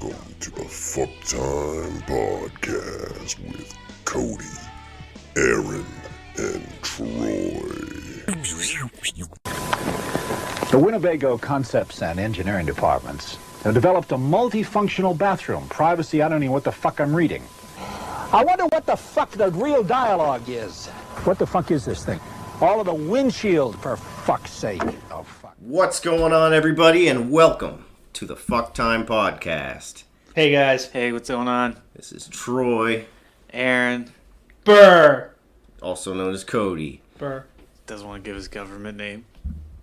Welcome to the FckTime podcast with Cody, Aaron, and Troy. The Winnebago Concepts and Engineering Departments have developed a multifunctional bathroom. Privacy, I don't know what the fuck I'm reading. I wonder what the fuck the real dialogue is. What the fuck is this thing? All of the windshield, for fuck's sake. Oh, fuck. What's going on, everybody, and welcome to the FckTime podcast. Hey guys. Hey, what's going on? This is Troy, Aaron. Burr. also known as Cody. Burr. Doesn't want to give his government name.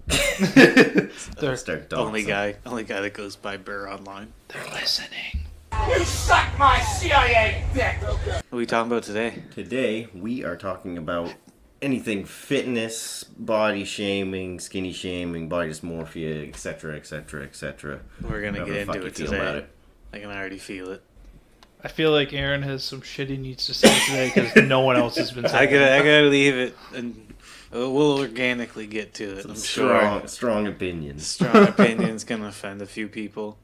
They're start Only guy that goes by Burr online. They're listening. You suck my CIA dick! What are we talking about today? Today, we are talking about anything fitness, body shaming, skinny shaming, body dysmorphia, etc., etc., etc. We're gonna get into it today. I can already feel it. I feel like Aaron has some shit he needs to say today because no one else has been I saying gotta leave it, and we'll organically get to it. I'm sure. Strong opinions. Strong opinions gonna offend a few people.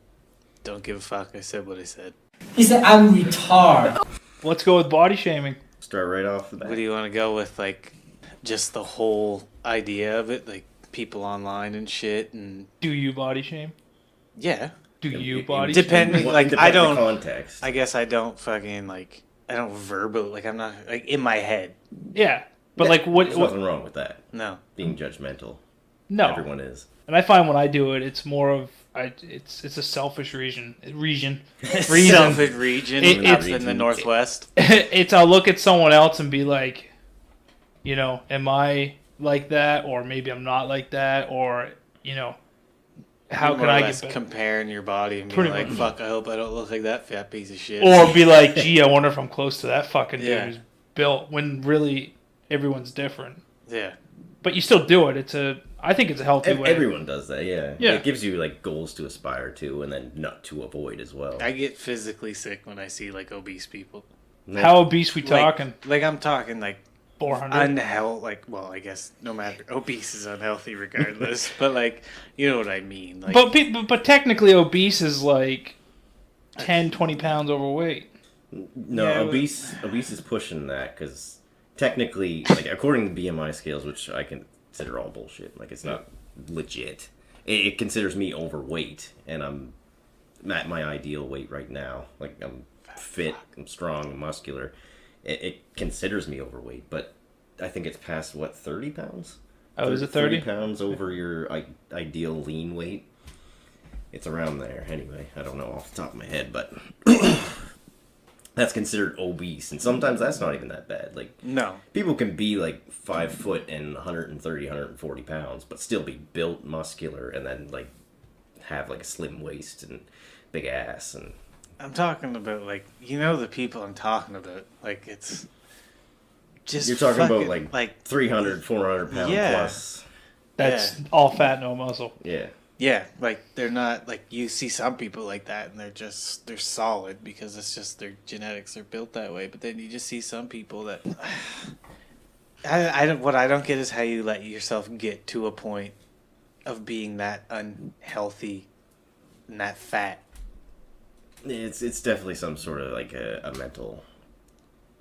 Don't give a fuck. I said what I said. He said, I'm retarded. Let's go with body shaming. Start right off the bat. What do you want to go with? Like, just the whole idea of it, like people online and shit, and Do you body shame? yeah. Do you body Depending, shame? like I don't. The context. I guess I don't fucking like. I don't verbal. Like I'm not like in my head. Yeah. But like what? There's nothing wrong with that. No. Being judgmental. No. Everyone is. And I find when I do it, it's more of it's a selfish reason. Selfish region It's up in the Northwest. It's I'll look at someone else and be like, you know, am I like that, or maybe I'm not like that, or you know, how More can or I less get better? comparing your body and being Pretty like, much. fuck, I hope I don't look like that fat piece of shit. Or be like, gee, I wonder if I'm close to that fucking dude Yeah. who's built. When really everyone's different. Yeah. But you still do it. I think it's a healthy way. Everyone does that, yeah. Yeah. It gives you like goals to aspire to, and then not to avoid as well. I get physically sick when I see like obese people. How obese we talking? Like I'm talking like 400. unhealthy. Like, well, I guess no matter obese is unhealthy regardless. But like, you know what I mean? Like, But technically, obese is like 10, 20 pounds overweight. No, Yeah, obese is pushing that because technically, like according to BMI scales, which I consider all bullshit, like it's not legit. It considers me overweight, and I'm at my ideal weight right now. Like I'm fit, I'm strong, I'm muscular. It considers me overweight, but I think it's past 30 pounds. Oh, is it 30? 30 pounds over your ideal lean weight. It's around there anyway. I don't know off the top of my head, but that's considered obese, and sometimes that's not even that bad. Like no. people can be like 5 foot and 130, 140 pounds, but still be built, muscular, and then like have like a slim waist and big ass. And I'm talking about like the people I'm talking about. Like it's just you're talking about fucking, like 300, 400 pound Yeah. plus. That's all fat, no muscle. Yeah. Yeah, like they're not like you see some people like that and they're solid because it's just their genetics are built that way. But then you just see some people that I don't. What I don't get is how you let yourself get to a point of being that unhealthy and that fat. It's definitely some sort of like a mental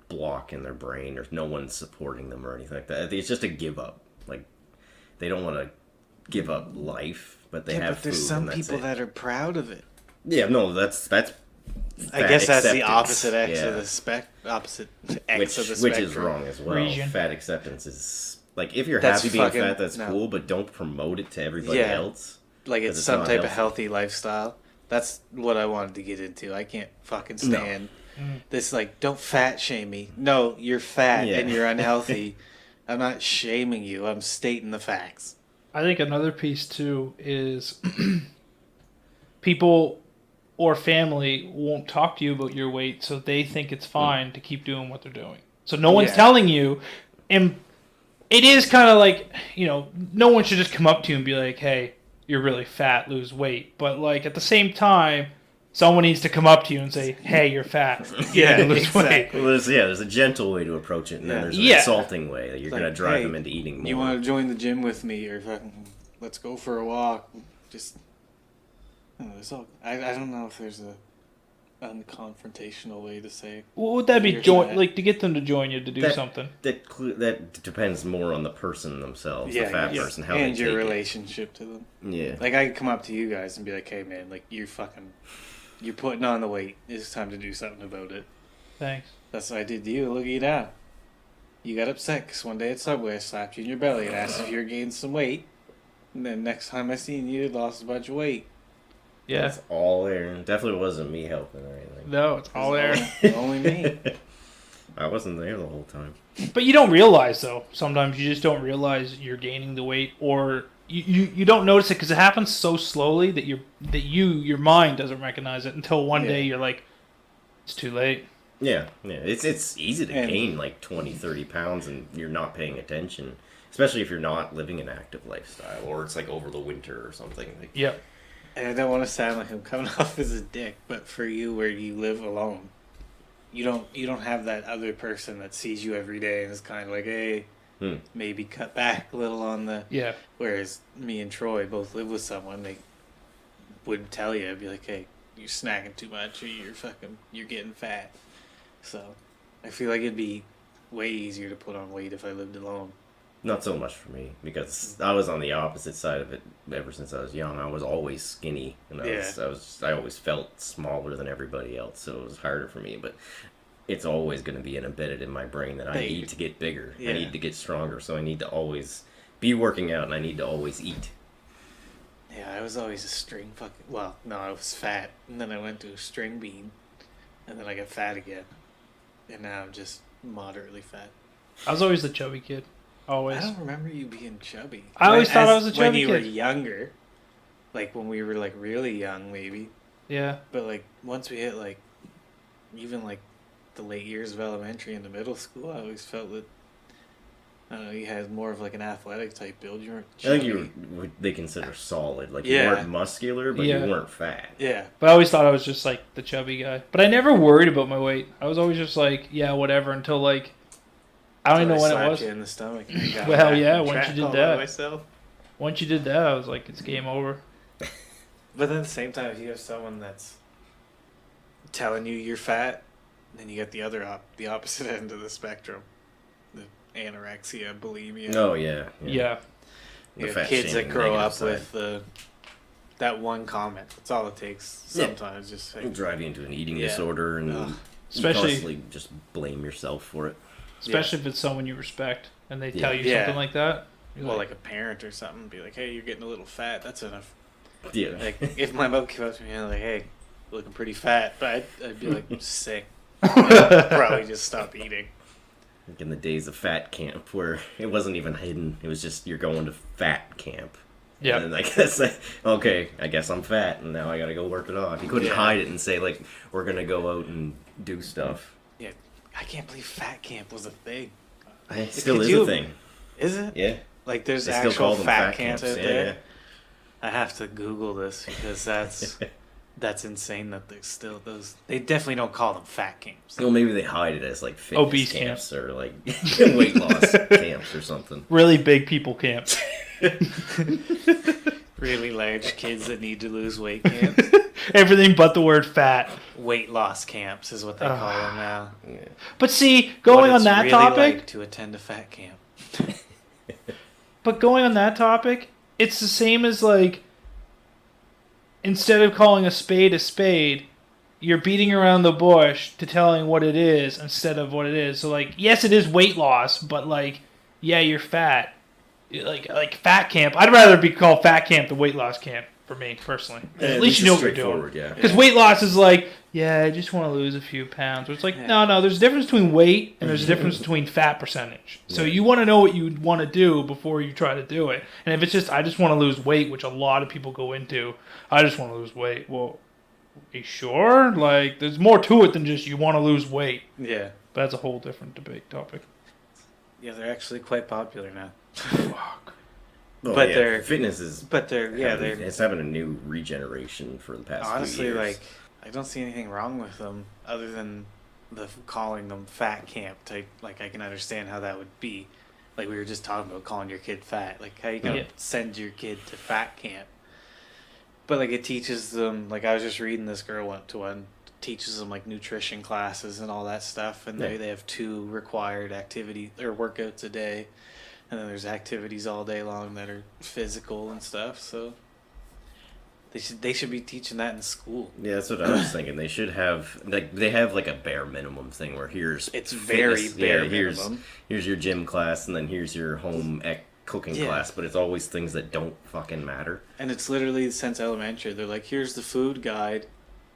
block in their brain, or no one's supporting them or anything like that. It's just a give up. Like they don't want to give up life, but they have but there's food, some and that's people it. that are proud of it. Yeah, no, that's. I guess that's the acceptance. opposite X Yeah. of the opposite X of the Which spectrum. is wrong as well. Region. Fat acceptance is like if you're That's happy being fucking- fat, that's no. cool, but don't promote it to everybody Yeah. else. Like 'Cause it's it's some not type of healthy. healthy lifestyle. That's what I wanted to get into. I can't fucking stand this. Like, don't fat shame me. No, you're fat Yeah. and you're unhealthy. I'm not shaming you. I'm stating the facts. I think another piece too is people or family won't talk to you about your weight, so they think it's fine to keep doing what they're doing. So no one's Yeah. telling you, and it is kind of like, no one should just come up to you and be like, hey, you're really fat, lose weight. But like at the same time, someone needs to come up to you and say, hey, you're fat, Yeah, lose weight. exactly. Well, there's a gentle way to approach it, and then there's an Yeah. insulting way that you're Like, gonna drive hey, them into eating more. You want to join the gym with me, or fucking let's go for a walk? Just, I don't know. I don't know if there's a unconfrontational way to say. What would that be? You're Join, fat. like to get them to join you to do something. That depends more on the person themselves, Yeah, the fat yeah. person, how and they your take relationship to them. it. Yeah. Like I could come up to you guys and be like, "Hey man, like you're putting on the weight. It's time to do something about it." Thanks. That's what I did to you. Look at you now. You got upset because one day at Subway I slapped you in your belly and asked if you were gaining some weight. And then next time I seen you, you lost a bunch of weight. Yeah. That's all there. Definitely wasn't me helping or anything. No, it's all there. Only me. I wasn't there the whole time. But you don't realize though. Sometimes you just don't realize you're gaining the weight, or you don't notice it because it happens so slowly that your mind doesn't recognize it until one day you're like, it's too late. Yeah. It's easy to gain like 20, 30 pounds and you're not paying attention, especially if you're not living an active lifestyle or it's like over the winter or something. Like, Yep. And I don't want to sound like I'm coming off as a dick, but for you, where you live alone, you don't have that other person that sees you every day and is kind of like, hey, maybe cut back a little on the. Yeah. Whereas me and Troy both live with someone, they wouldn't tell you. I'd be like, hey, you're snacking too much, or you're getting fat. So I feel like it'd be way easier to put on weight if I lived alone. not so much for me because I was on the opposite side of it ever since I was young. I was always skinny, and I always felt smaller than everybody else, so it was harder for me. But it's always going to be embedded in my brain that I need to get bigger. I need to get stronger, so I need to always be working out, and I need to always eat. Yeah, I was always a string fucking. Well, no, I was fat, and then I went to a string bean, and then I got fat again, and now I'm just moderately fat. I was always the chubby kid. Always. I don't remember you being chubby. I always thought I was a chubby when you kid. were younger, like when we were like really young, maybe. Yeah. But like once we hit like, even like the late years of elementary into middle school, I always felt that. I don't know, you had more of like an athletic type build. You weren't chubby. I think you were, they consider solid. Like you weren't muscular, but you weren't fat. Yeah. But I always thought I was just like the chubby guy. But I never worried about my weight. I was always just like, yeah, whatever, until like, I don't even know when it was. You in the stomach. Well, yeah, once you did that. Myself. Once you did that, I was like, it's game over. But then at the same time, if you have someone that's telling you you're fat, then you get the opposite end of the spectrum. The anorexia, bulimia. Oh, yeah. Yeah. You have kids that grow up with that one comment. That's all it takes sometimes. Just It'll drive you into an eating disorder and especially constantly just blame yourself for it. Especially if it's someone you respect and they tell you something like that. Well, like a parent or something, be like, hey, you're getting a little fat. That's enough. Yeah. Like, if my mom came up to me and like, hey, you're looking pretty fat, but I'd be like, sick. I'd probably just stop eating. Like in the days of fat camp where it wasn't even hidden. It was just, you're going to fat camp. Yeah. And I guess, okay, I guess I'm fat, and now I gotta go work it off. You couldn't hide it and say, like, we're gonna go out and do stuff. Yeah. I can't believe fat camp was a thing. It still is a thing. Is it? Yeah. Like, there's They still actual call them fat camps out there? Yeah. I have to Google this because that's insane that there's still those. They definitely don't call them fat camps. Well, maybe they hide it as, like, fitness Obese camps or, like, weight loss camps or something. Really big people camps. Really large kids that need to lose weight camps. Everything but the word fat. Weight loss camps is what they call them now. Yeah. But see, going on that topic, like to attend a fat camp. but going on that topic, it's the same as like, instead of calling a spade, you're beating around the bush to telling what it is instead of what it is. So like, yes, it is weight loss, but like, yeah, you're fat. Like fat camp. I'd rather be called fat camp than weight loss camp for me personally. At least you know what you're doing. Because weight loss is like, yeah, I just want to lose a few pounds. It's like, no, there's a difference between weight and there's a difference between fat percentage. So you want to know what you want to do before you try to do it. And if it's just, I just want to lose weight, which a lot of people go into, I just want to lose weight. Well, are you sure? Like, there's more to it than just you want to lose weight. Yeah. But that's a whole different debate topic. Yeah, they're actually quite popular now. Fuck. Well, But yeah, they're fitness is. But they're it's having a new regeneration for the past honestly, few years. like, I don't see anything wrong with them other than calling them fat camp type. Like, I can understand how that would be. Like, we were just talking about calling your kid fat. Like, how you gonna send your kid to fat camp? But like, it teaches them. Like, I was just reading this girl went to one teaches them like nutrition classes and all that stuff, and Yeah. they have 2 required activity or workouts a day, and then there's activities all day long that are physical and stuff. So they should be teaching that in school. Yeah, that's what I was thinking. They should have they have like a bare minimum thing where here's It's very fitness- bare here's minimum. here's your gym class and then here's your home cooking Yeah. class, but it's always things that don't fucking matter. And it's literally since elementary. They're like, here's the food guide.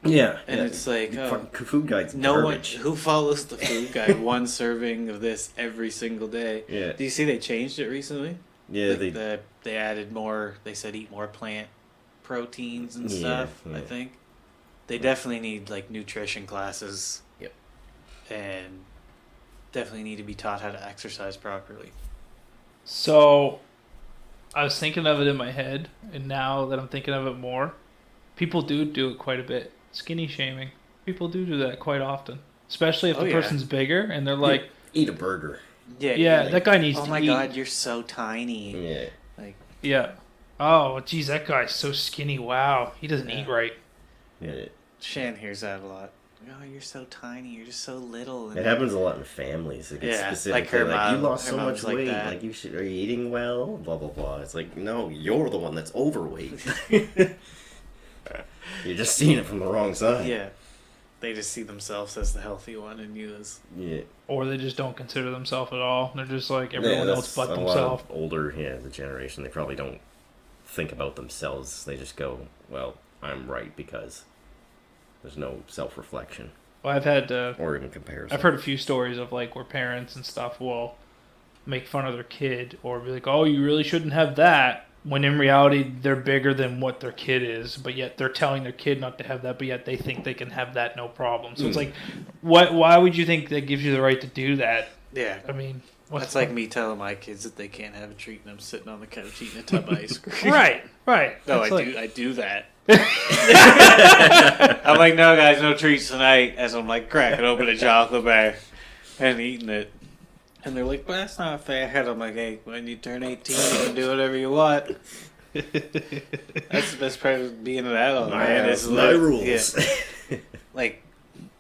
Yeah, And it's like, fucking food guides No garbage. one who follows the food guide. 1 serving of this every single day. Yeah. Do you see they changed it recently? Yeah, Like they added more. They said eat more plant proteins and Yeah, stuff. yeah. I think they definitely need like nutrition classes. Yep. And definitely need to be taught how to exercise properly. So, I was thinking of it in my head, and now that I'm thinking of it more, people do it quite a bit. Skinny shaming. People do that quite often, especially if Oh, the yeah. person's bigger and they're like, eat a burger. Yeah. "Yeah, like, that guy needs oh to my eat." god, you're so tiny. Yeah, Like Yeah. Oh, geez, that guy's so skinny. Wow, he doesn't Yeah. eat right. yeah. Shan hears that a lot. Oh, you're so tiny. You're just so little. It happens a lot in families. It gets Yeah, specifically like her you mom- lost her so much mom's like weight. that. Like you should. Are you eating well? Blah blah blah. It's like no, you're the one that's overweight. You're just seeing it from the wrong side. Yeah. They just see themselves as the healthy one and you as Yeah. Or they just don't consider themselves at all. They're just like everyone Yeah, else but that's a lot themselves. of older, the generation. They probably don't think about themselves. They just go, "Well, I'm right," because there's no self-reflection Well, I've had or even comparison. I've heard a few stories of like where parents and stuff will make fun of their kid or be like, "Oh, you really shouldn't have that," when in reality they're bigger than what their kid is, but yet they're telling their kid not to have that, but yet they think they can have that no problem. So it's like, why would you think that gives you the right to do that? yeah. I mean, what's That's like me telling my kids that they can't have a treat and I'm sitting on the couch eating a tub of ice cream. right. No, That's I do that. I'm like, no guys, no treats tonight, as I'm like cracking open a chocolate bar and eating it. And they're like, well, that's not fair. And I'm like, hey, when you turn 18, you can do whatever you want. That's the best part of being an adult, man. That's is my like- rules. yeah. Like,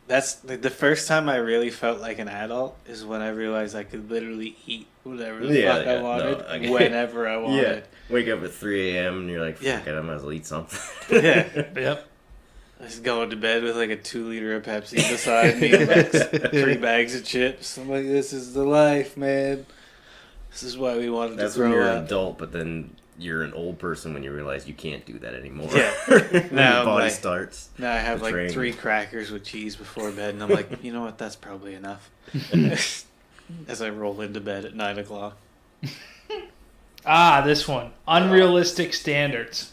that's like, the first time I really felt like an adult is when I realized I could literally eat whatever the fuck I wanted, I get- whenever I Yeah. wanted. Wake up at 3 a.m. and you're like, "Fuck Yeah. it, I might as well eat something." Yeah. Yep. I was going to bed with like a 2-liter of Pepsi beside me and like 3 bags of chips. I'm like, this is the life, man. This is why we wanted That's to when grow you're an up. adult, but then you're an old person when you realize you can't do that anymore. Yeah. When Now your I'm body like- starts. Now I have like betraying 3 you. crackers with cheese before bed, and I'm like, you know what? That's probably enough. As I roll into bed at 9 o'clock. This one. Unrealistic standards.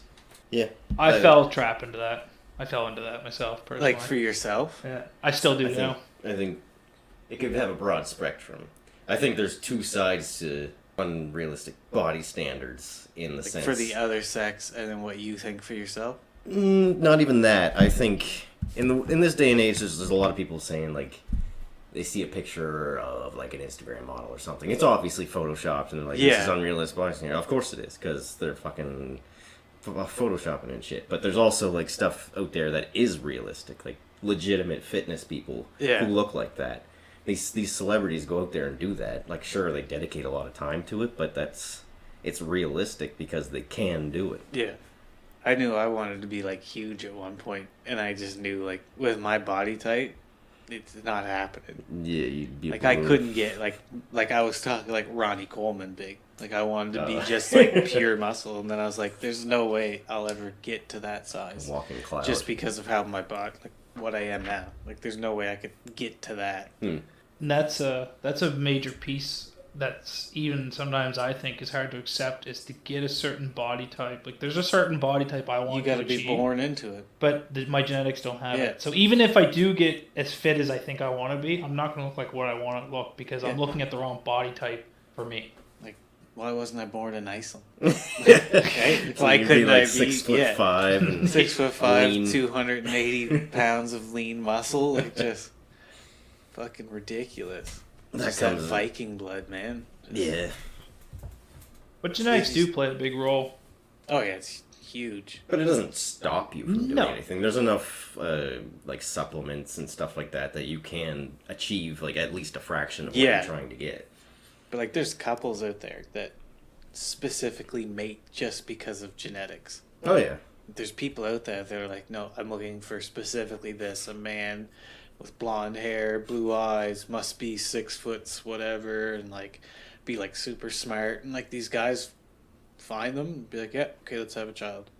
Yeah. I fell trap into that. I fell into that myself personally. Like for yourself? yeah. I still do now. I think it could have a broad spectrum. I think there's 2 sides to unrealistic body standards in the Like sense for the other sex, and then what you think for yourself? Not even that. I think in this day and age, there's a lot of people saying like they see a picture of like an Instagram model or something. It's obviously photoshopped, and they're like, "This Yeah. is unrealistic body standard." Of course it is, because they're fucking photoshopping and shit. But there's also like stuff out there that is realistic, like legitimate fitness people Yeah. who look like that. These celebrities go out there and do that. Like, sure, they dedicate a lot of time to it, but it's realistic because they can do it. Yeah. I knew I wanted to be like huge at one point, and I just knew like with my body type, it's not happening. Yeah, you'd be Like I able to- couldn't get like I was talking like Ronnie Coleman big. Like I wanted to be just like pure muscle, and then I was like, "There's no way I'll ever get to that size." walking cloud. Just because of how my body, like what I am now. Like there's no way I could get to that. And that's a major piece that's even sometimes I think is hard to accept, is to get a certain body type. Like there's a certain body type I want You got to to be achieve, born into it. but my genetics don't have Yeah. it. So even if I do get as fit as I think I want to be, I'm not going to look like what I want to look because I'm Yeah. looking at the wrong body type for me. Like why wasn't I born in Iceland? Okay, So why you'd be couldn't like I be 6'5" and 6'5", lean. 280 pounds of lean muscle? Like just fucking ridiculous. That Just that comes- Viking blood, man. Yeah. But genetics do play a big role. Oh yeah, it's huge. But it doesn't stop you from doing No. anything. There's enough like supplements and stuff like that that you can achieve like at least a fraction of what Yeah. you're trying to get. But like, there's couples out there that specifically mate just because of genetics. Oh yeah. There's people out there that are like, no, I'm looking for specifically this. A man with blonde hair, blue eyes, must be 6 foot, whatever, and like be like super smart. And like these guys find them and be like, yeah, okay, let's have a child.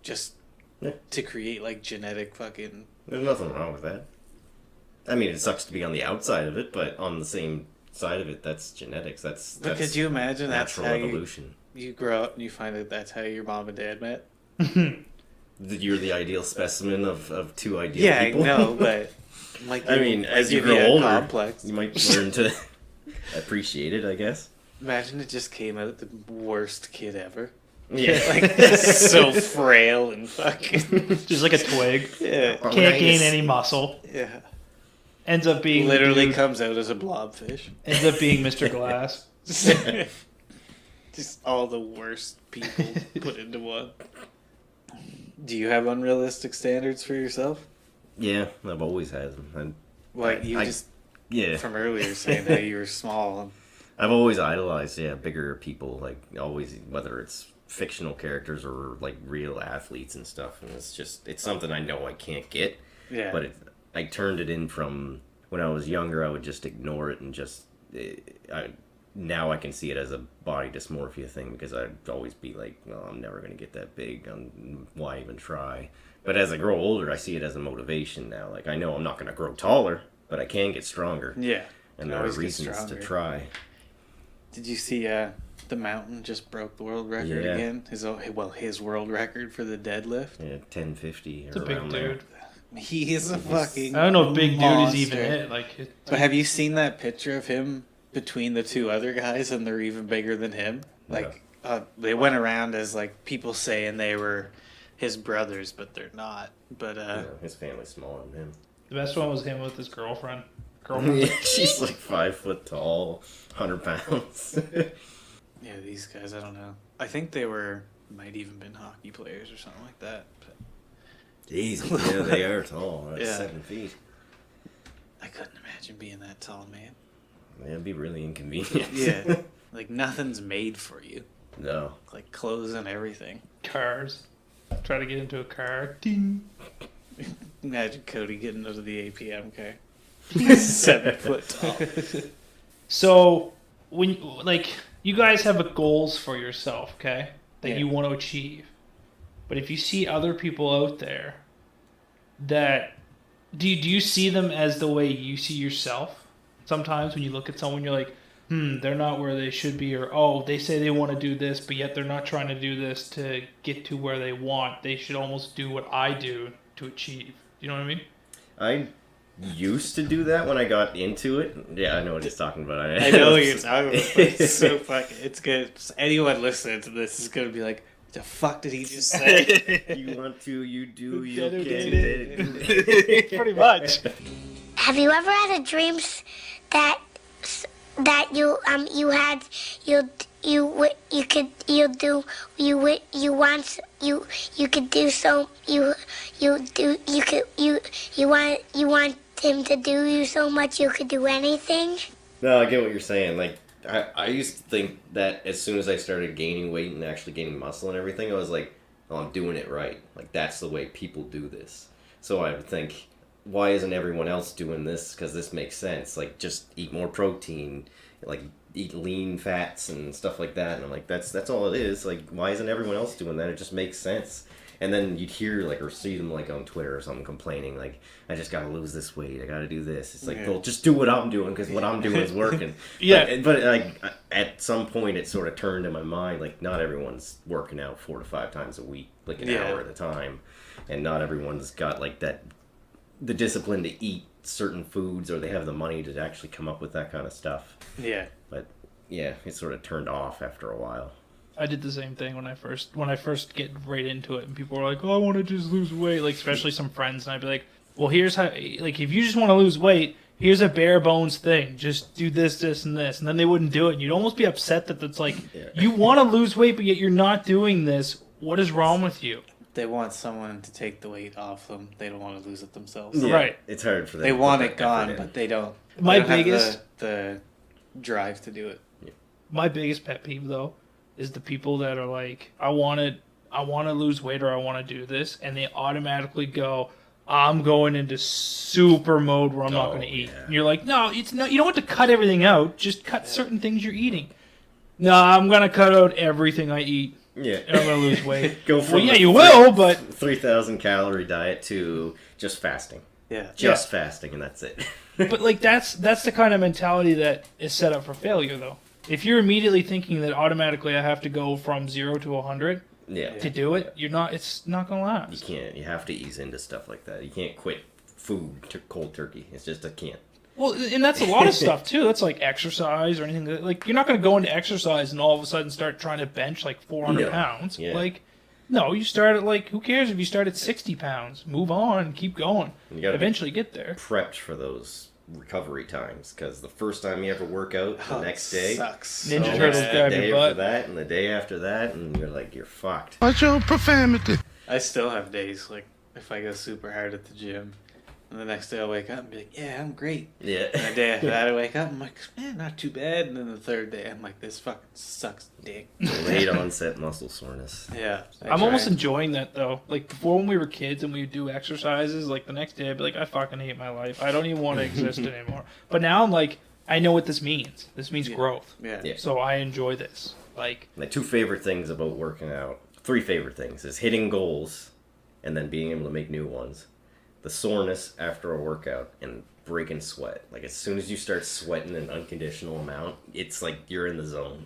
Just Yeah. to create like genetic fucking. There's nothing wrong with that. I mean, it sucks to be on the outside of it, but on the same side of it, that's genetics. That's But could you imagine that's natural how evolution. you grow up and you find that that's how your mom and dad met? That you're the ideal specimen of two ideal Yeah, people. I know, but like, I mean, as you give grow a older, complex. you might learn to appreciate it, I guess. Imagine it just came out the worst kid ever. Yeah. Like, so frail and fucking. Just like a twig. Yeah. Oh, Can't gain nice. any muscle. Yeah. Ends up being the Literally dude- comes out as a blobfish. ends up being Mr. Glass. Just all the worst people put into one. Do you have unrealistic standards for yourself? Yeah, I've always had them. Like, you I- just, Yeah. from earlier, saying how you were small. And, I've always idolized, bigger people, like, always, whether it's fictional characters or, like, real athletes and stuff, and it's something I know I can't get, yeah. but I turned it in from, when I was younger, I would just ignore it and now I can see it as a body dysmorphia thing, because I'd always be like, well, I'm never going to get that big, why even try? But as I grow older, I see it as a motivation now, like, I know I'm not going to grow taller, but I can get stronger, yeah. and Can there are always get reasons to stronger. try. Did you see the mountain just broke the world record Yeah. again? His world record for the deadlift. Yeah, 1050 It's a or big around there. dude. He is a fucking. I don't know if big dude is monster. even it. Like, But have you seen that picture of him between the two other guys, and they're even bigger than him? Like, they went around as like people saying they were his brothers, but they're not. But His family's smaller than him. the best one was him with his girlfriend. Yeah, she's like 5 foot tall, 100 pounds. yeah, these guys, I don't know. I think they might even been hockey players or something like that. But Jeez, yeah, they are tall. That's Yeah. 7 feet. I couldn't imagine being that tall, man. Yeah, it'd be really inconvenient. Yeah, like nothing's made for you. No. Like clothes and everything. Cars. Try to get into a car. Ding. Imagine Cody getting into the APM car. He's 7 foot tall. So, when you guys have goals for yourself, okay, that Yeah. you want to achieve, but if you see other people out there that do you see them as the way you see yourself? Sometimes when you look at someone, you're like, they're not where they should be, or oh, they say they want to do this, but yet they're not trying to do this to get to where they want. They should almost do what I do to achieve. You know what I mean? I used to do that when I got into it. Yeah, I know what he's talking about. I know what you're talking about. But it's so fucking. It's good. Anyone listening to this is gonna be like, "The fuck did he just say?" You want to, you do, you Gotta can. do Pretty much. Have you ever had a dream that you had you want him to do you so much you could do anything? No, I get what you're saying. Like, I used to think that as soon as I started gaining weight and actually gaining muscle and everything, I was like, oh, I'm doing it right. Like, that's the way people do this. So I would think, why isn't everyone else doing this? Because this makes sense. Like, just eat more protein, like, eat lean fats and stuff like that. And I'm like, that's all it is. Like, why isn't everyone else doing that? It just makes sense. And then you'd hear, like, or see them, like, on Twitter or something complaining, like, I just gotta lose this weight, I gotta do this. It's like, well, just do what I'm doing, because what I'm doing is working. Yeah. But, like, at some point, it sort of turned in my mind, like, not everyone's working out 4 to 5 times a week, like, an hour at a time. And not everyone's got, like, the discipline to eat certain foods, or they have the money to actually come up with that kind of stuff. Yeah. But, yeah, it sort of turned off after a while. I did the same thing when I first get right into it, and people were like, "Oh, I want to just lose weight," like especially some friends, and I'd be like, "Well, here's how. Like, if you just want to lose weight, here's a bare bones thing. Just do this, this, and then they wouldn't do it, and you'd almost be upset that it's like you want to lose weight, but yet you're not doing this. What is wrong with you? They want someone to take the weight off them. They don't want to lose it themselves. Yeah, Right. It's hard for them. They to put want that it gone, effort in. but they don't. My They don't have biggest- the drive to do it. My biggest pet peeve though is the people that are like, I want to lose weight or I want to do this, and they automatically go, I'm going into super mode where I'm not going to eat. yeah. And you're like, no, it's not. You don't have to cut everything out. Just cut certain things you're eating. No, I'm going to cut out everything I eat. Yeah. And I'm going to lose weight. Go from Well, yeah, the you will, but 3,000 calorie diet to just fasting. Yeah. Just fasting, and that's it. but like that's the kind of mentality that is set up for failure, though. If you're immediately thinking that automatically I have to go from 0 to 100 Yeah. to do it, you're not. It's not going to You last. can't. You have to ease into stuff like that. You can't quit food cold turkey. It's just I can't. Well, and that's a lot of stuff too. That's like exercise or anything. Like you're not going to go into exercise and all of a sudden start trying to bench like 400 No. pounds. Yeah. Like, no, you start at like, who cares if you start at 60 pounds? Move on, keep going. You gotta be Eventually get there. prepped for those recovery times because the first time you ever work out, the next day, Sucks. Ninja so Turtles bad. grab the your day butt. after that, and the day after that, and you're like, you're fucked. I still have days like if I go super hard at the gym, and the next day I'll wake up and be like, yeah, I'm great. Yeah. And the day after that I wake up, I'm like, man, not too bad. And then the third day I'm like, this fucking sucks dick. Late onset muscle soreness. Yeah. I'm almost enjoying that though. Like before when we were kids and we would do exercises, like the next day I'd be like, I fucking hate my life. I don't even want to exist anymore. But now I'm like, I know what this means. This means growth. Yeah. Yeah. So I enjoy this. Like, My two favorite things about working out, three favorite things, is hitting goals and then being able to make new ones. The soreness after a workout and breaking sweat. Like as soon as you start sweating an unconditional amount, it's like you're in the zone.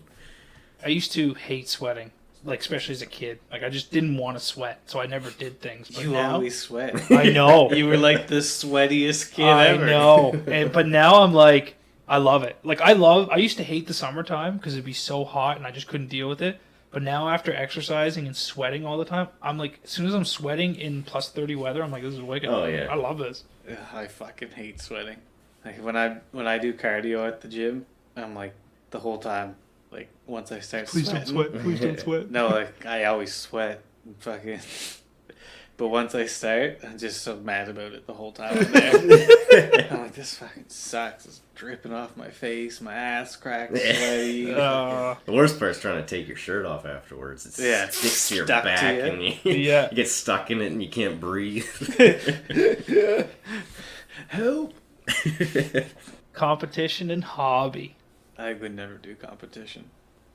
I used to hate sweating, like especially as a kid. Like I just didn't want to sweat, so I never did things. But You now, always sweat. I know. You were like the sweatiest kid I ever. know. But now I'm like, I love it. Like I used to hate the summertime because it'd be so hot and I just couldn't deal with it. But now after exercising and sweating all the time, I'm like, as soon as I'm sweating in plus 30 weather, I'm like, this is wicked. Oh, yeah. I love this. Ugh, I fucking hate sweating. Like when I do cardio at the gym, I'm like the whole time. Like once I start sweating, Please don't sweat. No, like I always sweat. Fucking. But once I start, I'm just so mad about it the whole time I'm there. I'm like, this fucking sucks. It's dripping off my face, my ass cracked, sweaty. The worst part's trying to take your shirt off afterwards. It Yeah, sticks to your stuck to back you. and you, Yeah. you get stuck in it and you can't breathe. Help! Competition and hobby. I would never do competition.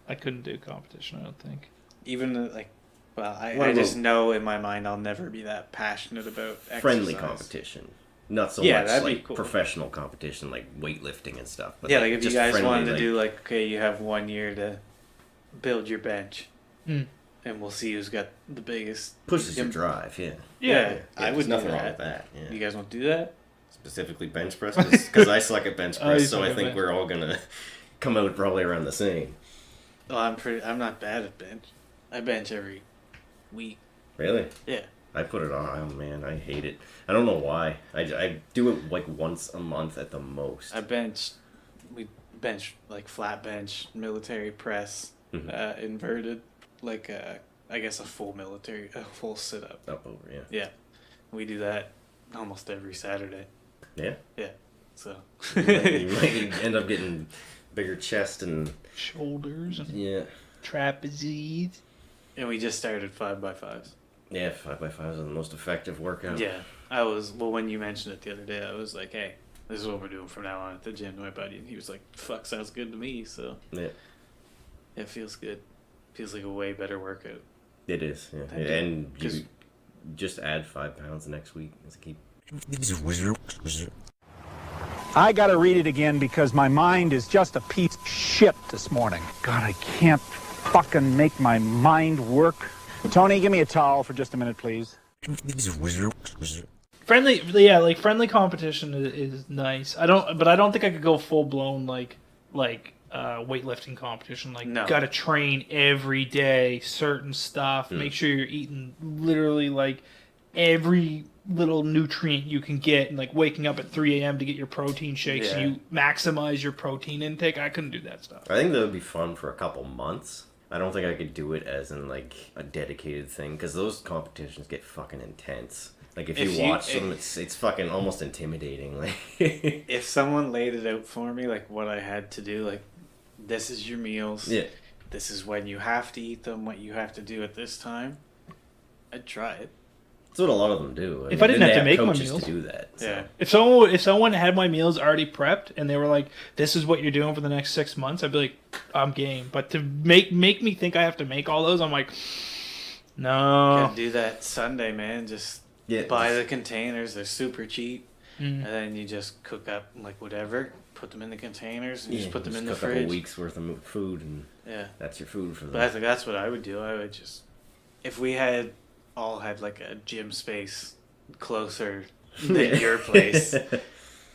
I couldn't do competition, I don't think. Even like, well, What I just about- know in my mind I'll never be that passionate about exercise. Friendly competition. Not so Yeah, much that'd be like cool. professional competition like weightlifting and stuff. But Yeah, like if you just guys friendly, wanted to like- do like, okay, you have 1 year to build your bench, Mm. and we'll see who's got the biggest. pushes your drive, yeah. Yeah, I there's would do nothing wrong that. with that. Yeah. You guys want to do that? Specifically bench press, because I suck at bench Oh, you press, so suck I at think bench. we're all gonna come out probably around the same. Oh, I'm not bad at bench. I bench every week. Really? Yeah. I put it on. Oh man, I hate it. I don't know why. I do it like once a month at the most. We bench like flat bench, military press, Mhm. inverted, like I guess a full sit up. Up over, yeah. Yeah, we do that almost every Saturday. Yeah. Yeah, so You might end up getting bigger chest and Shoulders and yeah. trapezies. and we just started 5x5s. Yeah, 5x5s are the most effective workout. Yeah, when you mentioned it the other day, I was like, hey, this is what we're doing from now on at the gym to my buddy, and he was like, fuck, sounds good to me. So Yeah. it feels good. Feels like a way better workout. It is, yeah. Thank you. And you 'Cause- just add 5 pounds next week. Let's keep. I gotta read it again because my mind is just a piece of shit this morning. God, I can't fucking make my mind work. Tony, give me a towel for just a minute, please. Friendly competition is nice. I don't think I could go full blown like weightlifting competition. Like, No. gotta train every day, certain stuff. Make sure you're eating literally like every little nutrient you can get, and like waking up at 3 a.m. to get your protein shakes. Yeah. So you maximize your protein intake. I couldn't do that stuff. I think that would be fun for a couple months, I don't think I could do it as in like a dedicated thing because those competitions get fucking intense. Like if you watch them, it's fucking almost intimidating. Like if someone laid it out for me, like what I had to do, like this is your meals. Yeah. This is when you have to eat them. What you have to do at this time. I'd try it. That's what a lot of them do. If I didn't have to make my coaches meals, to do that. So. Yeah. If someone had my meals already prepped and they were like, "This is what you're doing for the next 6 months," I'd be like, "I'm game." But to make me think I have to make all those, I'm like, no. Can't do that Sunday, man. Just buy the containers. They're super cheap, and then you just cook up like whatever. Put them in the containers and just put them in the fridge. Cook up a week's worth of food, and that's your food for them. But I think that's what I would do. I would just, if we had all had like a gym space closer than your place,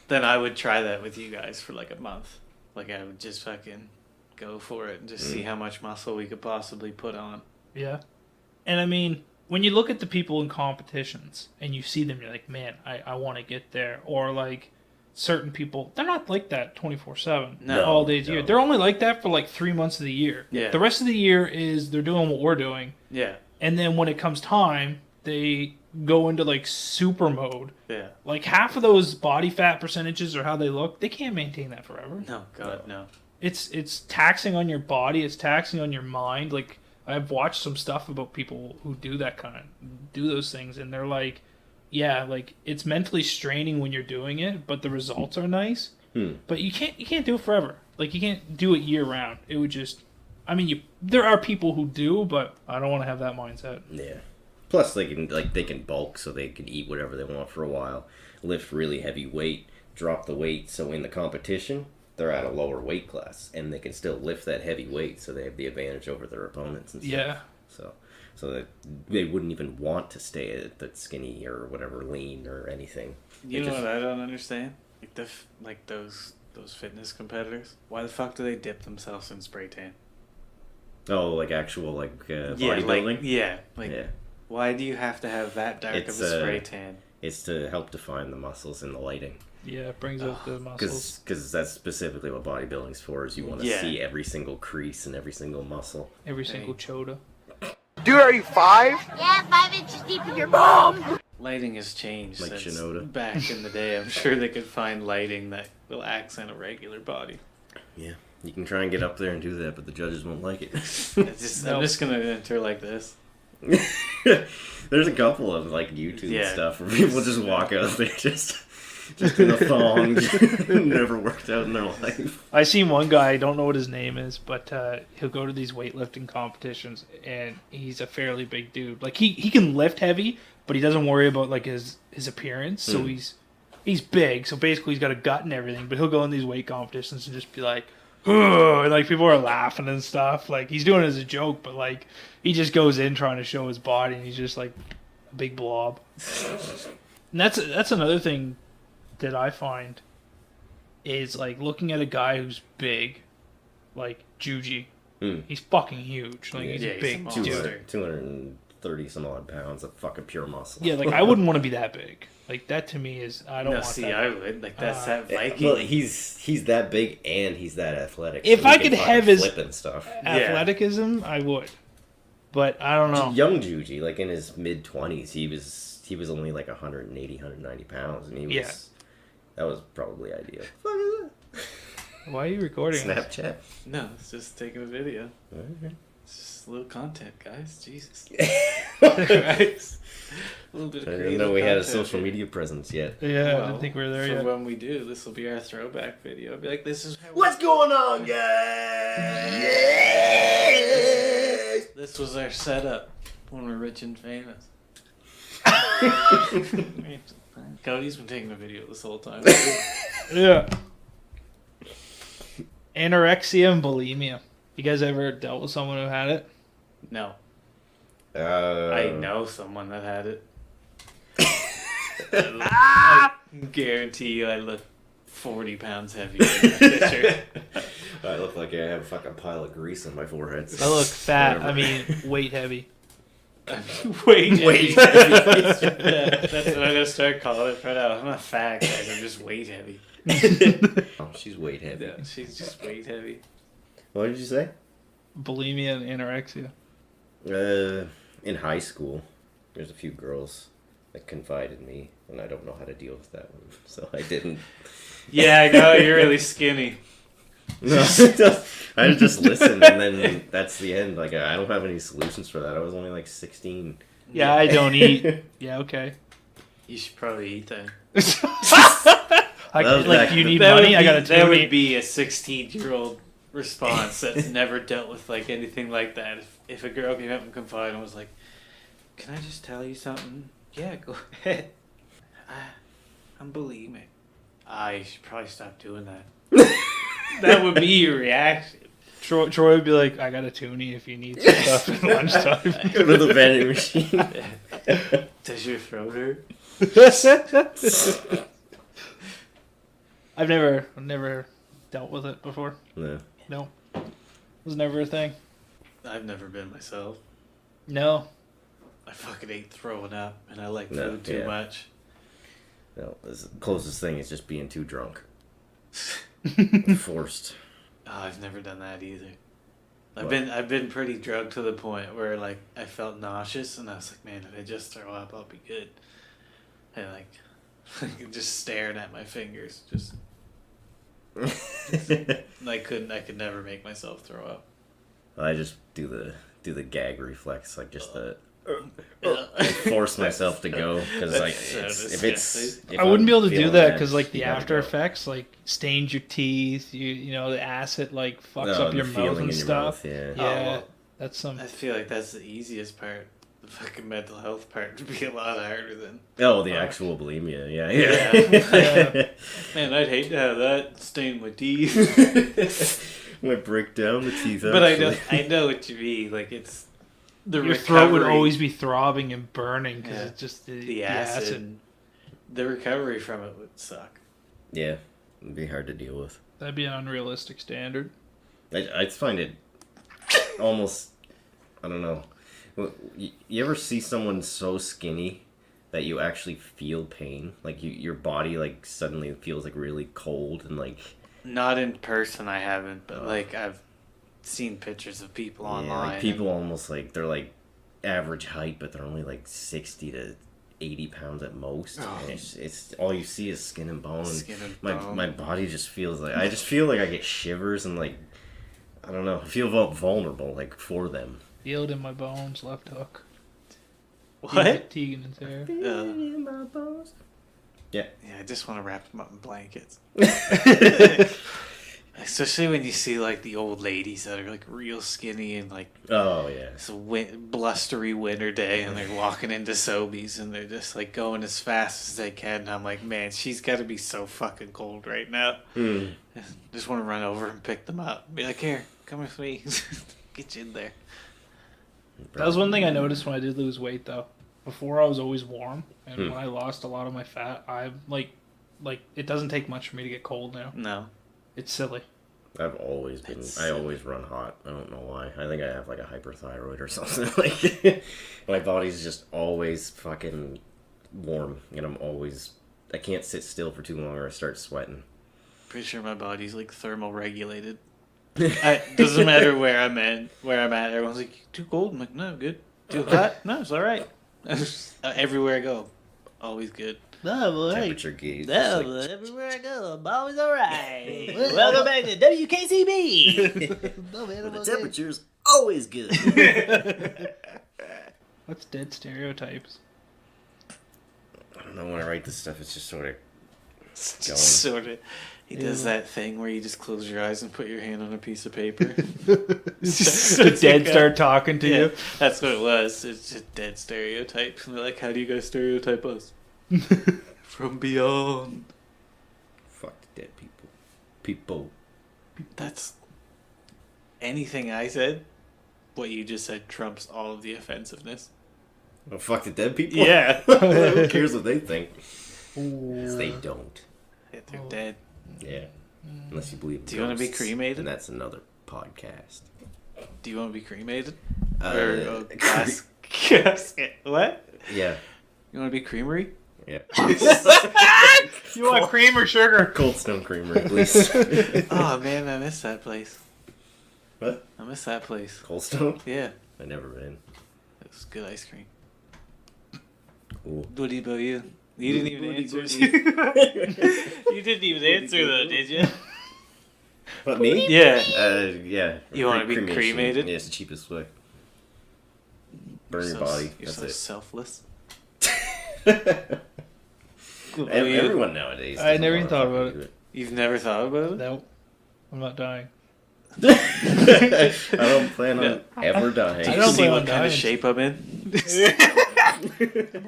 then I would try that with you guys for like a month. Like I would just fucking go for it and just see how much muscle we could possibly put on. Yeah. And I mean, when you look at the people in competitions and you see them, you're like, man, I want to get there. Or like certain people, they're not like that 24/7 all days a year. They're only like that for like 3 months of the year. Yeah. The rest of the year is they're doing what we're doing. Yeah. And then when it comes time, they go into like super mode. Yeah. Like half of those body fat percentages or how they look, they can't maintain that forever. No, God, no. It's taxing on your body. It's taxing on your mind. Like I've watched some stuff about people who do those things, and they're like, yeah, like it's mentally straining when you're doing it, but the results are nice. But you can't do it forever. Like you can't do it year round. It would just, I mean, there are people who do, but I don't want to have that mindset. Yeah. Plus, they can bulk, so they can eat whatever they want for a while, lift really heavy weight, drop the weight, so in the competition, they're at a lower weight class, and they can still lift that heavy weight, so they have the advantage over their opponents and stuff. Yeah. So that they wouldn't even want to stay at that skinny or whatever, lean or anything. You know what I don't understand? Like those fitness competitors. Why the fuck do they dip themselves in spray tan? Oh, like actual bodybuilding? Yeah. Why do you have to have that dark of a spray tan? It's to help define the muscles in the lighting. Yeah, it brings out the muscles. Because that's specifically what bodybuilding's for, is you want to see every single crease and every single muscle. Every single chota. Dude, are you 5? Yeah, 5 inches deep in your mom. Lighting has changed like since Shinoda. Back in the day. I'm sure they could find lighting that will accent a regular body. Yeah, you can try and get up there and do that, but the judges won't like it. I'm just gonna enter like this. There's a couple of like YouTube stuff where people just walk out there just in a thong. Never worked out in their life. I seen one guy, I don't know what his name is, but he'll go to these weightlifting competitions, and he's a fairly big dude. Like he can lift heavy, but he doesn't worry about like his appearance. So he's big. So basically, he's got a gut and everything. But he'll go in these weight competitions and just be like, "Ugh," and like people are laughing and stuff. Like he's doing it as a joke, but like he just goes in trying to show his body, and he's just like a big blob. And that's another thing that I find is like looking at a guy who's big, like Juji. He's fucking huge. Like he's a big dude. 230 some odd pounds of fucking pure muscle. Yeah, like I wouldn't want to be that big. Like that to me is I don't want see, that. I would. Like that's that Viking. Well, he's that big and he's that athletic. If so I could have his flip and stuff. athleticism, I would. But I don't know. Young Juji, like in his mid 20s, he was only like 180, 190 pounds, and he was that was probably ideal. Why are you recording? Snapchat? No, it's just taking a video. Okay. It's just a little content, guys. Jesus. Christ. A little bit of I creative didn't know we had a content social here. media presence yet. Yeah, I didn't think we were there for yet. when we do, this will be our throwback video. I'll be like, this is What's going on, guys? This was our setup when we're rich and famous. Cody's been taking a video this whole time. Yeah. Anorexia and bulimia. You guys ever dealt with someone who had it? No. I know someone that had it. I guarantee you I look 40 pounds heavier in that picture. I look like I have a fucking pile of grease on my forehead. I look fat. I mean, weight heavy. Weight heavy. That's what I'm going to start calling it right now. I'm not fat, guys. I'm just weight heavy. Oh, she's weight heavy. Yeah, she's just weight heavy. What did you say? bulimia and anorexia? In high school, there's a few girls that confided in me, and I don't know how to deal with that one, so I didn't. Yeah, I know, you're really skinny. No, I just listen, and then that's the end. Like, I don't have any solutions for that. I was only like 16. Yeah, I don't eat. Yeah, okay. You should probably eat that. Do you need money? I got a That toonie. would be a 16-year-old response that's never dealt with like anything like that. If a girl came up and confided and was like, "Can I just tell you something?" Yeah, go ahead. I'm bulimic. You should probably stop doing that. That would be your reaction. Troy would be like, I got a toonie if you need some stuff at lunchtime. Go to the vending machine. Does your throat hurt? I've never dealt with it before. No. It was never a thing. I've never been myself. No. I fucking hate throwing up, and I like No, food too yeah. much. No, the closest thing is just being too drunk. Forced. Oh, I've never done that either. What? I've been pretty drunk to the point where like I felt nauseous, and I was like, man, if I just throw up, I'll be good. And like, just staring at my fingers, just I could never make myself throw up. I just do the gag reflex, like just the. I force myself to go because like if I wouldn't be able to do feeling that bad, because like the you gotta after go. effects like stains your teeth. You know the acid like fucks No, up your the mouth feeling and in your stuff. mouth, yeah. Yeah, Oh, well, that's some. I feel like that's the easiest part. The fucking mental health part would be a lot harder than. Oh, the actual bulimia, yeah. Yeah. Man, I'd hate to have that stain my teeth. Might break down the teeth. But actually. I know what you mean. Like it's the Your throat would recovery- always be throbbing and burning because Yeah. it's just the acid. The recovery from it would suck. Yeah, it'd be hard to deal with. That'd be an unrealistic standard. I find it almost. I don't know. You ever see someone so skinny that you actually feel pain? Like your body like suddenly feels like really cold and like. Not in person, I haven't, but like I've seen pictures of people online. Yeah, like people almost like they're like average height, but they're only like 60 to 80 pounds at most. Oh. And it's all you see is skin and bone. Skin and my bone. my body just feels like I just feel like I get shivers and like I don't know. I feel vulnerable like for them. Feel it in my bones, left hook. What? Tegan and Sarah. Yeah. Yeah, I just want to wrap them up in blankets. Especially when you see like the old ladies that are like real skinny and like Oh yeah. it's a blustery winter day and they're walking into Sobeys and they're just like going as fast as they can. And I'm like, man, she's got to be so fucking cold right now. Just want to run over and pick them up. Be like, here, come with me. Get you in there. That was one thing I noticed when I did lose weight, though. Before I was always warm, and when I lost a lot of my fat, I'm like it doesn't take much for me to get cold now. No. It's silly. I've always been. That's I always run hot. I don't know why. I think I have like a hyperthyroid or something. Like my body's just always fucking warm, and I'm always. I can't sit still for too long, or I start sweating. Pretty sure my body's like thermal regulated. Doesn't matter where I'm at. Everyone's like, too cold. I'm like, no, good. Too hot? No, it's all right. Everywhere I go, always good. No, Temperature gauge. Everywhere I go, I'm always all right. Welcome back to WKCB. The temperature's always good. What's dead stereotypes? I don't know when I write this stuff. It's just sort of going. Sort of. He does that thing where you just close your eyes and put your hand on a piece of paper. The dead start talking to Yeah, you. that's what it was. It's just dead stereotypes. And they're like, how do you guys stereotype us? From beyond. Fuck the dead people. People. That's anything I said. What you just said trumps all of the offensiveness. Oh, fuck the dead people? Yeah. Who cares what they think? 'Cause they don't. They're dead. Yeah. Unless you believe in Do you wanna be ghosts, cremated? And that's another podcast. Do you want to be cremated? Casket. What? Yeah. You want to be creamery? Yeah. You want cream or sugar? Cold Stone Creamery, please. Oh man, I miss that place. What? I miss that place. Cold Stone? Yeah, I've never been. it was good ice cream. Cool. What about you? You didn't even Goody, answer. goody. You didn't even answer though, did you? What, me? Yeah. Yeah. You wanna be Cremation. cremated? Yeah, it's the cheapest way. Burn your So- body. You're That's so it. selfless. Everyone nowadays. I doesn't never wanna even thought fucking about do You've never thought about it? Nope. I'm not dying. I don't plan on No. ever dying. I don't See plan what on kind of dying. shape I'm in?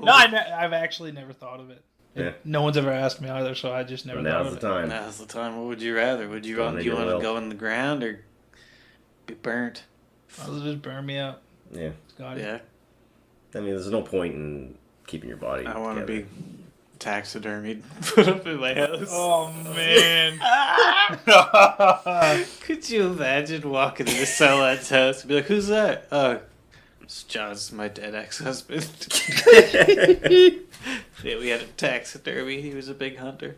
No, I've actually never thought of it. Yeah. No one's ever asked me either, so I just never Well, thought now's of the it. time. Now's the time. What would you rather? Would you Go want? into Do you your want to will. go in the ground or be burnt? I'll just burn me out. Yeah. Got it. Yeah, I mean, there's no point in keeping your body. I want to together. be taxidermied, put up in my house. Oh man. Could you imagine walking into Salad's house and be like, "Who's that?" Oh, it's John's my dead ex-husband. Yeah, we had a taxidermy. He was a big hunter.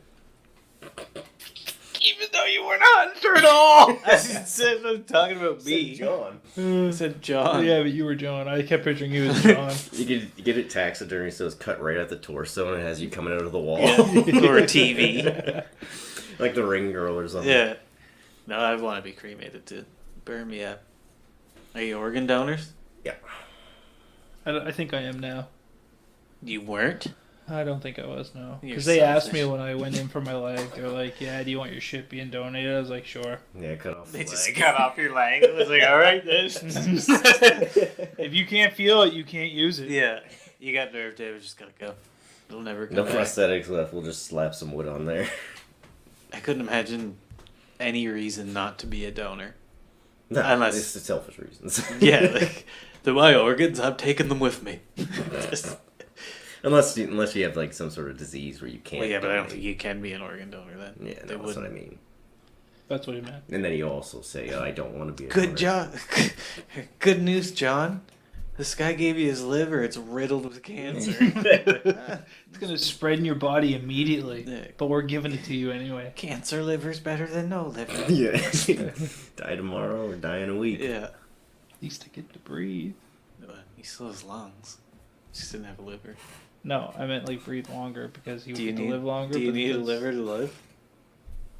Even though you were not hunter at all. I said I'm talking about me. John. I said John. Yeah, but you were John. I kept picturing you as John. You get it taxidermy, so it's cut right at the torso and it has you coming out of the wall. Yeah. Or a TV. Like the Ring Girl or something. Yeah. No, I want to be cremated to burn me up. Are you organ donors? Yeah. I think I am now. You weren't? I don't think I was, no. You're Because they asked selfish. me when I went in for my leg. They were like, yeah, do you want your shit being donated? I was like, sure. Yeah, cut off the They just leg. cut off your leg. It was like, all right, this. If you can't feel it, you can't use it. Yeah. You got nerve damage, just gotta go. It'll never come No back. prosthetics left. We'll just slap some wood on there. I couldn't imagine any reason not to be a donor. No, Unless- it's the selfish reasons. Yeah, like, they're my organs, I'm taking them with me. Just- unless you have like some sort of disease where you can't. well, yeah, but I don't donate. think you can be an organ donor then. Yeah, They no, that's what I wouldn't. mean. That's what he meant. And then you also say, "I don't want to be a Good donor." job. Good news, John. This guy gave you his liver. It's riddled with cancer. It's going to spread in your body immediately. Yeah. But we're giving it to you anyway. Cancer liver's better than no liver. Yeah. Die tomorrow or die in a week. Yeah. At least I get to breathe. He still has lungs. Just didn't have a liver. No, I meant like breathe longer because he would Do you get to need live longer. Do you but need a because- liver to live?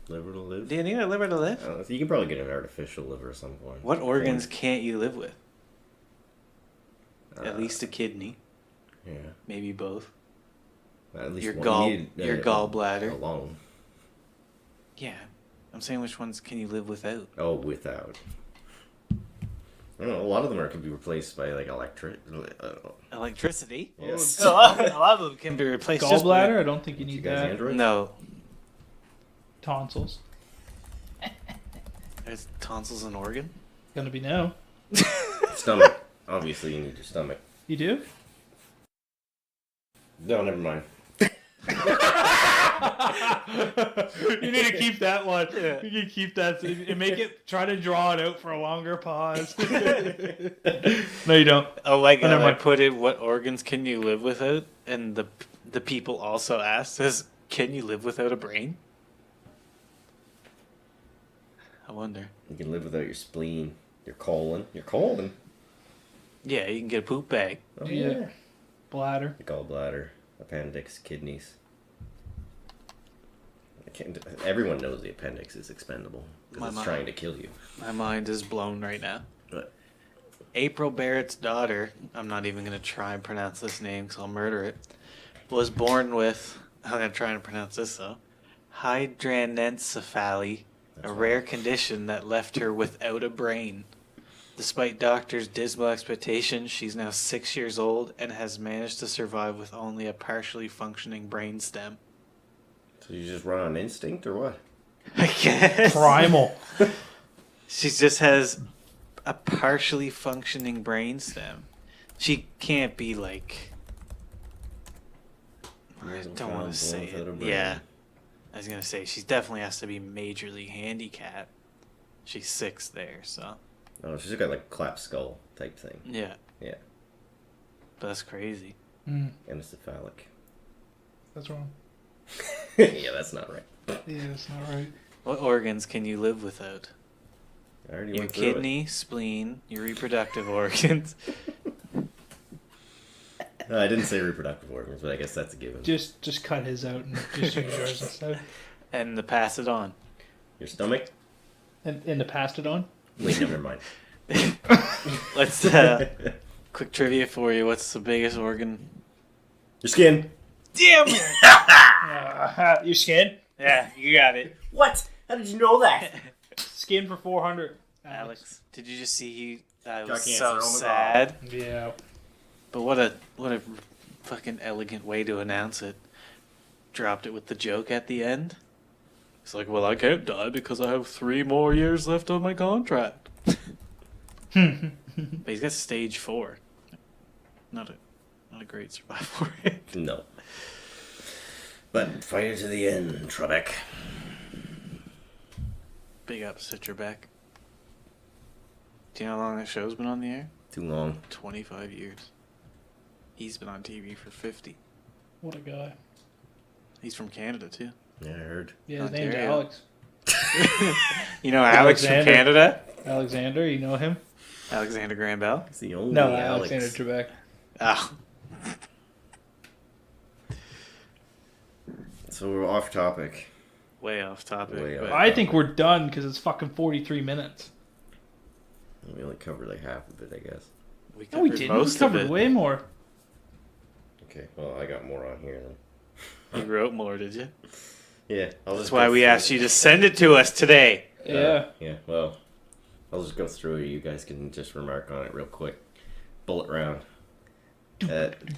Liver to live. Do you need a liver to live? You can probably get an artificial liver at some point. What organs can't you live with? Uh, At least a kidney, Yeah. maybe both. At least Your one. You need, your gallbladder. alone. Yeah, I'm saying which ones can you live without? Oh, without. I don't know. A lot of them can be replaced by like electric. Electricity. Yes. A lot of them can be replaced. just by- Gallbladder? I don't think you You need guys that. androids? No, is tonsils an organ? Gonna be no. Stomach. Obviously, you need your stomach. You do? No, never mind. You need to keep that one. You need to keep that and make it. Try to draw it out for a longer pause. No, you don't. Oh my god! never I mind. put in what organs can you live without, and the people also asked says, "Can you live without a brain?" I wonder. You can live without your spleen, your colon. Your colon? Yeah, you can get a poop bag. Oh, Yeah. Bladder. The gallbladder, appendix, kidneys. Everyone knows the appendix is expendable because My it's mind. trying to kill you. My mind is blown right now. But April Barrett's daughter, I'm not even going to try and pronounce this name because I'll murder it, was born with, I'm going to try and pronounce this though, hydranencephaly, a rare condition that left her without a brain. Despite doctors' dismal expectations, she's now 6 years old and has managed to survive with only a partially functioning brainstem. so you just run on instinct or what? I guess. Primal. She just has a partially functioning brainstem. She can't be like. I don't want to say it. Yeah. I was going to say, she definitely has to be majorly handicapped. She's 6 there, so. Oh, she's got like clap skull type thing. Yeah. Yeah. But that's crazy. Encephalic. That's wrong. Yeah, that's not right. Yeah, that's not right. What organs can you live without? I already your went through kidney, spleen, your reproductive organs. No, I didn't say reproductive organs, but I guess that's a given. Just cut his out and just use yours instead. And to pass it on. Your stomach? And to pass it on. Wait, never mind. Let's quick trivia for you. What's the biggest organ? Your skin. Damn it! Your skin. Yeah, you got it. What? How did you know that? Skin for 400. Alex, did you just see he Got was cancer, so oh my God. sad? Yeah. But what a fucking elegant way to announce it. Dropped it with the joke at the end. It's like, well, I can't die because I have 3 more years left on my contract. But he's got stage 4. Not a great survival rate. No. But fight it to the end, Trebek. Big ups at your back. Do you know how long that show's been on the air? Too long. 25 years. He's been on TV for 50. What a guy. He's from Canada, too. Yeah, I heard. Yeah, his name's Ontario. Alex. You know Alex from Alexander. Canada? Alexander, you know him? Alexander Graham Bell? It's the only No, Alex. Alexander Trebek. Oh. So we're off topic. Way off topic. Way but- off. I think we're done because it's fucking 43 minutes. We only covered like half of it, I guess. No, we covered didn't. We most of covered it. way more. Okay, well, I got more on here then. You wrote more, did you? Yeah, I'll That's just why go we through asked it. you to send it to us today. Yeah. Yeah, well, I'll just go through it. You guys can just remark on it real quick. Bullet round.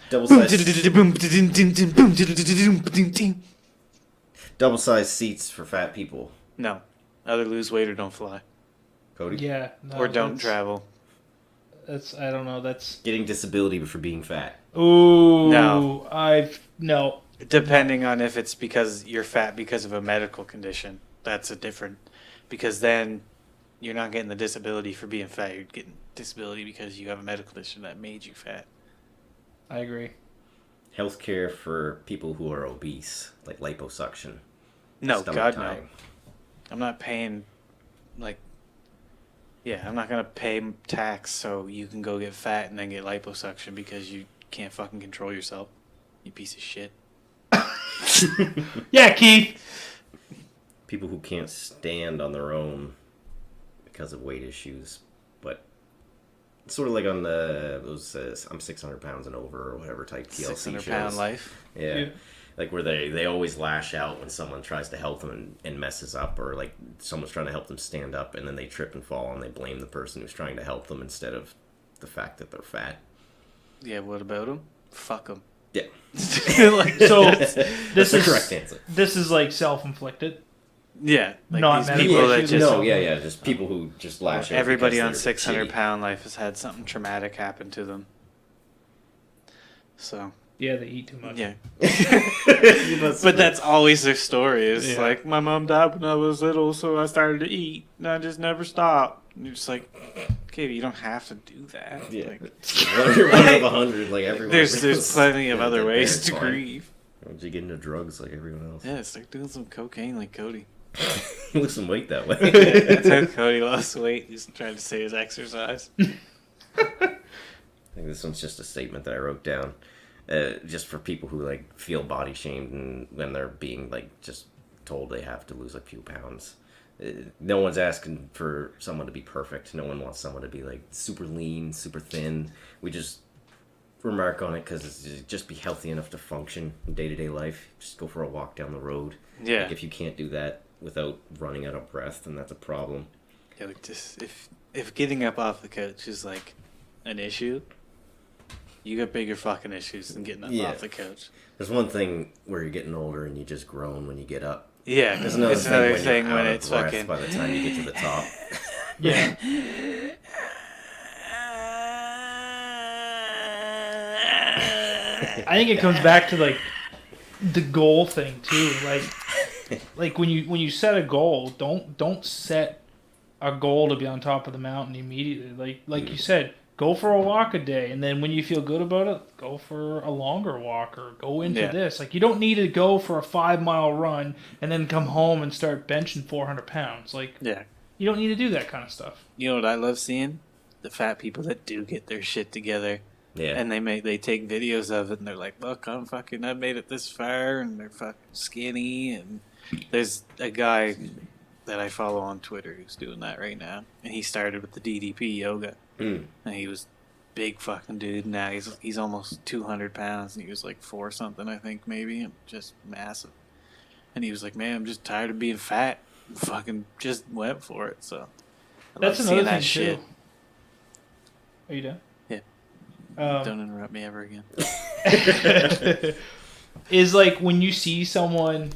Double size seats for fat people. No. Either lose weight or don't fly. Cody? Yeah. No, Or don't that's- travel. That's, I don't know, that's... Getting disability for being fat. Ooh. No. No. Depending on if it's because you're fat because of a medical condition. That's a different... Because then you're not getting the disability for being fat. You're getting disability because you have a medical condition that made you fat. I agree. Healthcare for people who are obese, like liposuction. No, stomach God, no. tying. I'm not paying, like... Yeah, I'm not going to pay tax so you can go get fat and then get liposuction because you can't fucking control yourself. You piece of shit. Yeah, Keith. People who can't stand on their own because of weight issues, but sort of like on those I'm 600 pounds and over or whatever type TLC 600 shows. pound life. Yeah. Like where they always lash out when someone tries to help them and messes up, or like someone's trying to help them stand up and then they trip and fall and they blame the person who's trying to help them instead of the fact that they're fat. Yeah, what about them? Fuck them. Yeah. Like, So, That's this the is correct answer. This is like self-inflicted. yeah, like Not these medical people that issues. just... No, yeah, just people who just lash out. Everybody because on they're 600 shitty. pound life has had something traumatic happen to them. So, Yeah, they eat too much. yeah. But that's always their story. It's Yeah. like, my mom died when I was little, so I started to eat, and I just never stopped. And you're just like, okay, you don't have to do that. Yeah. Like, You're one of 100, like everyone. there's else. plenty of Yeah, other they're ways to fine. grieve. Why don't you get into drugs like everyone else? Yeah, start doing some cocaine like Cody. Lose some weight that way. That's how Cody lost weight. He's trying to say his exercise. I think this one's just a statement that I wrote down, just for people who like feel body shamed and when they're being like just told they have to lose a few pounds. No one's asking for someone to be perfect. No one wants someone to be like super lean, super thin. We just remark on it because just be healthy enough to function in day-to-day life. Just go for a walk down the road. Yeah. Like if you can't do that without running out of breath, then that's a problem. Yeah, like just if getting up off the couch is like an issue, you got bigger fucking issues than getting up Yeah. off the couch. There's one thing where you're getting older and you just groan when you get up. Yeah, because There's it's another thing you're when out of it's breath fucking. by the time you get to the top. Yeah. I think it comes back to like the goal thing too. Like when you set a goal, don't set a goal to be on top of the mountain immediately. Like you said, go for a walk a day, and then when you feel good about it, go for a longer walk or go into Yeah. this. Like you don't need to go for a 5-mile run and then come home and start benching 400 pounds. Like Yeah, You don't need to do that kind of stuff. You know what I love seeing? The fat people that do get their shit together. Yeah. And they take videos of it and they're like, look, I made it this far, and they're fucking skinny. And there's a guy that I follow on Twitter who's doing that right now. And he started with the DDP yoga. And he was big fucking dude. Now he's almost 200 pounds, and he was like 4 something, I think, maybe. Just massive. And he was like, man, I'm just tired of being fat. Fucking just went for it. So that's another thing too. Are you done? Yeah. Don't interrupt me ever again. Is like when you see someone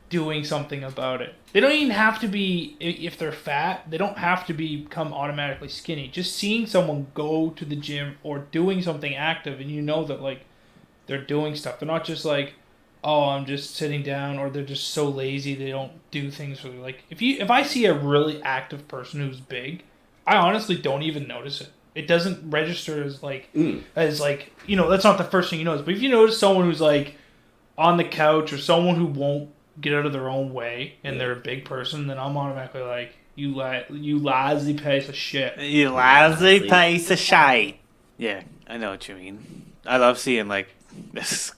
doing something about it. They don't even have to be, if they're fat, they don't have to become automatically skinny. Just seeing someone go to the gym or doing something active, and you know that like they're doing stuff. They're not just like, oh, I'm just sitting down, or they're just so lazy they don't do things really. Like if I see a really active person who's big, I honestly don't even notice it. It doesn't register as like that's not the first thing you notice. But if you notice someone who's like on the couch, or someone who won't get out of their own way and they're a big person, then I'm automatically like, you lazy piece of shit. You lazy piece of shite. Yeah, I know what you mean. I love seeing like this.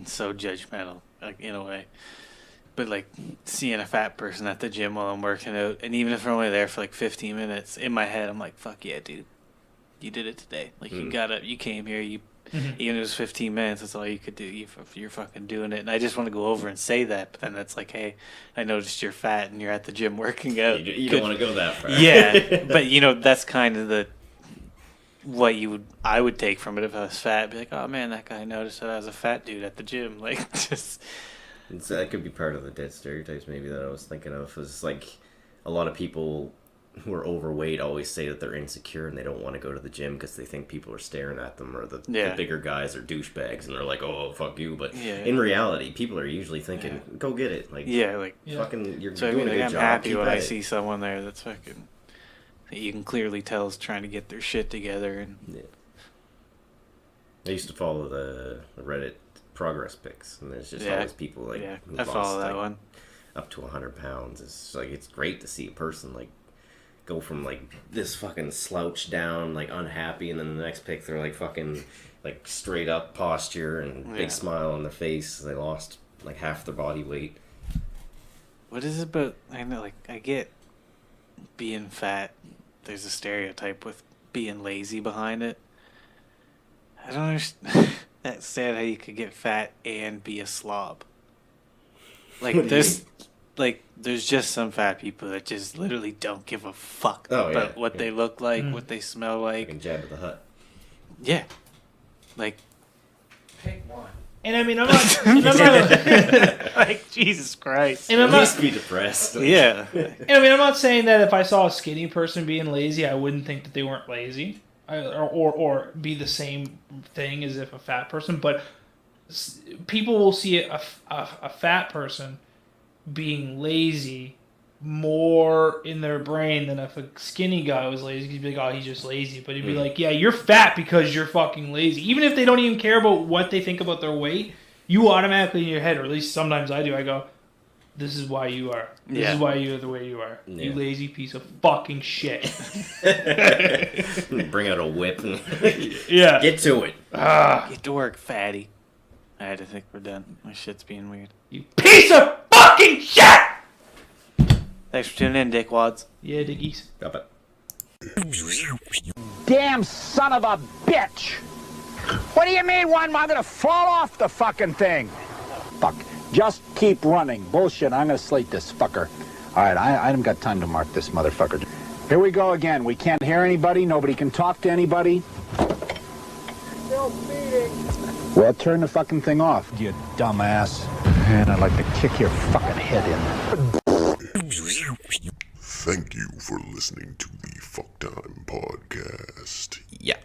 So judgmental, like, in a way, but like seeing a fat person at the gym while I'm working out, and even if I'm only there for like 15 minutes, in my head I'm like, fuck yeah, dude, you did it today. Like you came here, even if it was 15 minutes, that's all you could do. You're fucking doing it. And I just want to go over and say that, but then that's like, hey, I noticed you're fat and you're at the gym working out. You don't want to go that far. Yeah, but that's kind of what I would take from it if I was fat. Be like, oh man, that guy noticed that I was a fat dude at the gym. Like, just that could be part of the dead stereotypes maybe that I was thinking of. Was like a lot of people who are overweight always say that they're insecure and they don't want to go to the gym because they think people are staring at them, or the bigger guys are douchebags and they're like, oh fuck you. But in reality, people are usually thinking, go get it. Like fucking, you're so doing a good I'm job. happy Keep when at I it. see someone there that's fucking. You can clearly tell is trying to get their shit together. And I used to follow the Reddit progress pics, and there's just always people like who I follow lost, that one. Up to 100 pounds. It's like, it's great to see a person like go from like this fucking slouch down, like unhappy, and then the next pic they're like fucking like straight up posture and big smile on their face. They lost like half their body weight. What is it about? I know, like, I get being fat. There's a stereotype with being lazy behind it. I don't understand. That's sad how you could get fat and be a slob. Like, there's just some fat people that just literally don't give a fuck about what they look like, what they smell like. Fucking Jabba the Hutt. Yeah. Like, Pick one. And I mean, I'm not like, Jesus Christ. And At least be depressed. Yeah. And I mean, I'm not saying that if I saw a skinny person being lazy, I wouldn't think that they weren't lazy, or be the same thing as if a fat person. But people will see a fat person being lazy more in their brain than if a skinny guy was lazy. He'd be like, oh, he's just lazy. But he'd be like, yeah, you're fat because you're fucking lazy. Even if they don't even care about what they think about their weight, you automatically in your head, or at least sometimes I do, I go, this is why you are. This is why you're the way you are. Yeah. You lazy piece of fucking shit. Bring out a whip. Yeah. Get to it. Get to work, fatty. I think we're done. My shit's being weird. You piece of fucking shit! Thanks for tuning in, dickwads. Yeah, dickies. Stop it. Damn son of a bitch! What do you mean, one? I'm gonna fall off the fucking thing. Fuck. Just keep running. Bullshit. I'm gonna slate this fucker. All right, I haven't got time to mark this motherfucker. Here we go again. We can't hear anybody. Nobody can talk to anybody. Still feeding. Well, turn the fucking thing off, you dumbass. And I'd like to kick your fucking head in. Thank you for listening to the FckTime podcast. Yeah.